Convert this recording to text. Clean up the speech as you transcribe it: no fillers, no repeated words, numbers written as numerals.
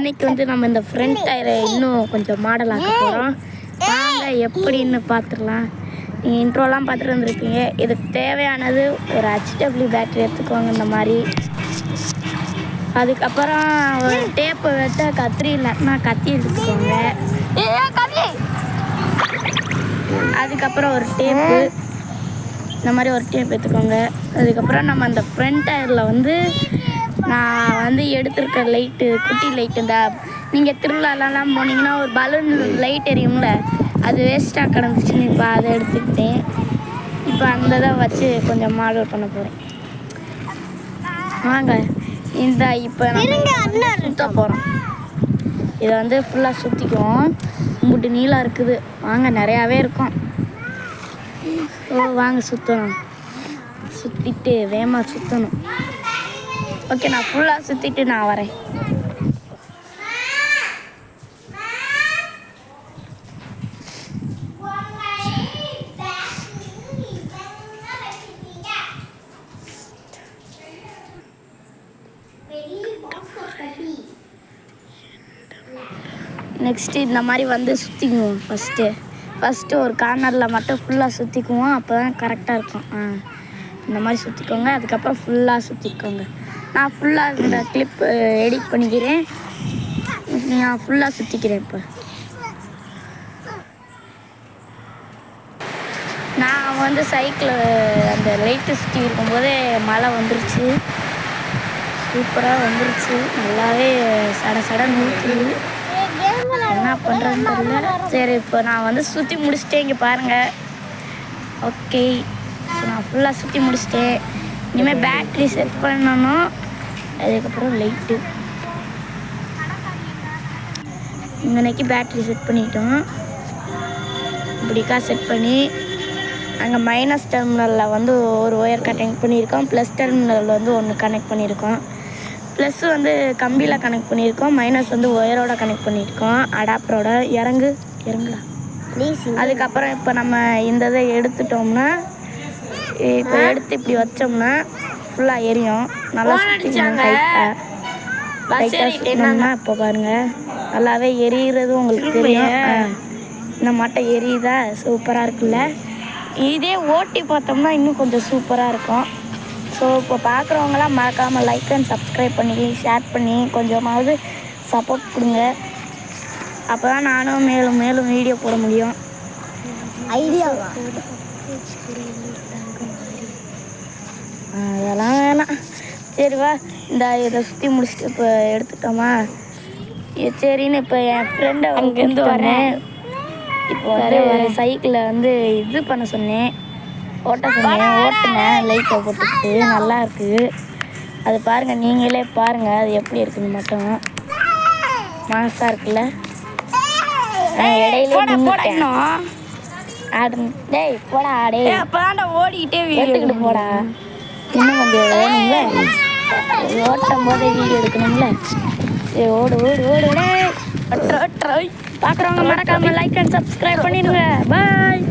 இன்னைக்கு வந்து நம்ம இந்த ஃப்ரண்ட் டயரை இன்னும் கொஞ்சம் மாடல் ஆக்க போகிறோம். வாங்க எப்படின்னு பார்த்துக்கலாம். நீங்கள் இன்ட்ரோலாம் பார்த்துட்டு வந்துருப்பீங்க. இதுக்கு தேவையானது ஒரு HW பேட்டரி எடுத்துக்கோங்க இந்த மாதிரி. அதுக்கப்புறம் ஒரு டேப்பு வெட்ட கத்திரி இல்லைன்னா கத்தி எடுத்துக்கோங்க. அதுக்கப்புறம் ஒரு டேப்பு இந்த மாதிரி ஒரு டேப் எடுத்துக்கோங்க. அதுக்கப்புறம் நம்ம அந்த ஃப்ரண்ட் டயரில் வந்து நான் வந்து எடுத்துருக்க லைட்டு, குட்டி லைட்டு, இந்த நீங்கள் திருவிழாலலாம் போனீங்கன்னா ஒரு பலூன் லைட் எரியும்ல, அது வேஸ்ட்டாக கிடந்துச்சுன்னு இப்போ அதை எடுத்துக்கிட்டேன். இப்போ அந்த இதை வச்சு கொஞ்சம் மாடல் பண்ண போகிறேன். வாங்க இந்த இப்போ நம்ம சுற்ற போகிறோம். இதை வந்து ஃபுல்லாக சுற்றிக்குவோம். இம்புட்டு நீளம் இருக்குது, வாங்க நிறையாவே இருக்கும். வாங்க சுற்றணும். சுற்றிட்டு வேகமாக சுற்றணும். ஓகே, நான் ஃபுல்லாக சுற்றிட்டு நான் வரேன். நெக்ஸ்ட்டு இந்த மாதிரி வந்து சுற்றிக்குவோம். ஃபஸ்ட்டு ஒரு கார்னரில் மட்டும் ஃபுல்லாக சுற்றிக்குவோம். அப்போ தான் கரெக்டாக இருக்கும். இந்த மாதிரி சுற்றிக்கோங்க. அதுக்கப்புறம் ஃபுல்லாக சுற்றிக்கோங்க. நான் ஃபுல்லாக இந்த கிளிப் எடிட் பண்ணிக்கிறேன். நான் ஃபுல்லாக சுற்றிக்கிறேன். இப்போ நான் வந்து சைக்கிள் அந்த லைட்டு சுற்றி இருக்கும்போதே மழை வந்துருச்சு. சூப்பராக வந்துருச்சு. நல்லாவே சட நூற்றுது. என்ன பண்ணுறதுன்னு தெரியல. சரி, இப்போ நான் வந்து சுற்றி முடிச்சுட்டேன். இங்கே பாருங்கள். ஓகே, இப்போ நான் ஃபுல்லாக சுற்றி முடிச்சிட்டேன். இனிமேல் பேட்ரி செட் பண்ணணும். அதுக்கப்புறம் லைட்டு இங்கனைக்கு பேட்ரி செட் பண்ணிட்டோம். இப்படிக்கா செட் பண்ணி அங்கே மைனஸ் டெர்மினலில் வந்து ஒரு ஒயர் கனெக்ட் பண்ணியிருக்கோம். ப்ளஸ் டெர்மினலில் வந்து ஒன்று கனெக்ட் பண்ணியிருக்கோம். ப்ளஸ் வந்து கம்பியில் கனெக்ட் பண்ணியிருக்கோம். மைனஸ் வந்து ஒயரோட கனெக்ட் பண்ணியிருக்கோம். அடாப்டரோட இறங்குடா. அதுக்கப்புறம் இப்போ நம்ம இந்த இதை எடுத்துட்டோம்னா, இப்போ எடுத்து இப்படி வச்சோம்னா ஃபுல்லாக எரியும். நல்லா சுற்றிக்கணும். லைட்டாக இப்போ பாருங்கள், நல்லாவே எரிகிறது உங்களுக்கு தெரியும். இந்த மட்டை எரியுதா? சூப்பராக இருக்குல்ல. இதே ஓட்டி பார்த்தோம்னா இன்னும் கொஞ்சம் சூப்பராக இருக்கும். ஸோ இப்போ பார்க்குறவங்களாம் மறக்காமல் லைக் அண்ட் சப்ஸ்கிரைப் பண்ணி ஷேர் பண்ணி கொஞ்சமாவது சப்போர்ட் கொடுங்க. அப்போ தான் நானும் மேலும் வீடியோ போட முடியும். ஐடியாவா? அதெல்லாம் வேணாம். சரி வா, இதை சுற்றி முடிச்சுட்டு இப்போ எடுத்துட்டோமா? சரின்னு இப்போ என் ஃப்ரெண்டை அங்கேருந்து வரேன். இப்போ வந்து சைக்கிளை வந்து இது பண்ண சொன்னேன், ஓட்டினேன். லைட்டை போட்டுக்கிட்டு நல்லா இருக்குது. அது பாருங்கள், நீங்களே பாருங்கள் அது எப்படி இருக்குன்னு மட்டும். மாசாக இருக்குல்ல. இடையில டேய் போடா, டே அப்போதான் ஓடிக்கிட்டே எடுத்துக்கிட்டு போடா. இன்னும் கொஞ்சம் வேணும்ல, ஓட்டும் போதே வீடியோ எடுக்கணும்ல. சரி, ஓடு. பார்க்குறவங்க மறக்காம லைக் அண்ட் சப்ஸ்கிரைப் பண்ணிடுங்க. பாய்.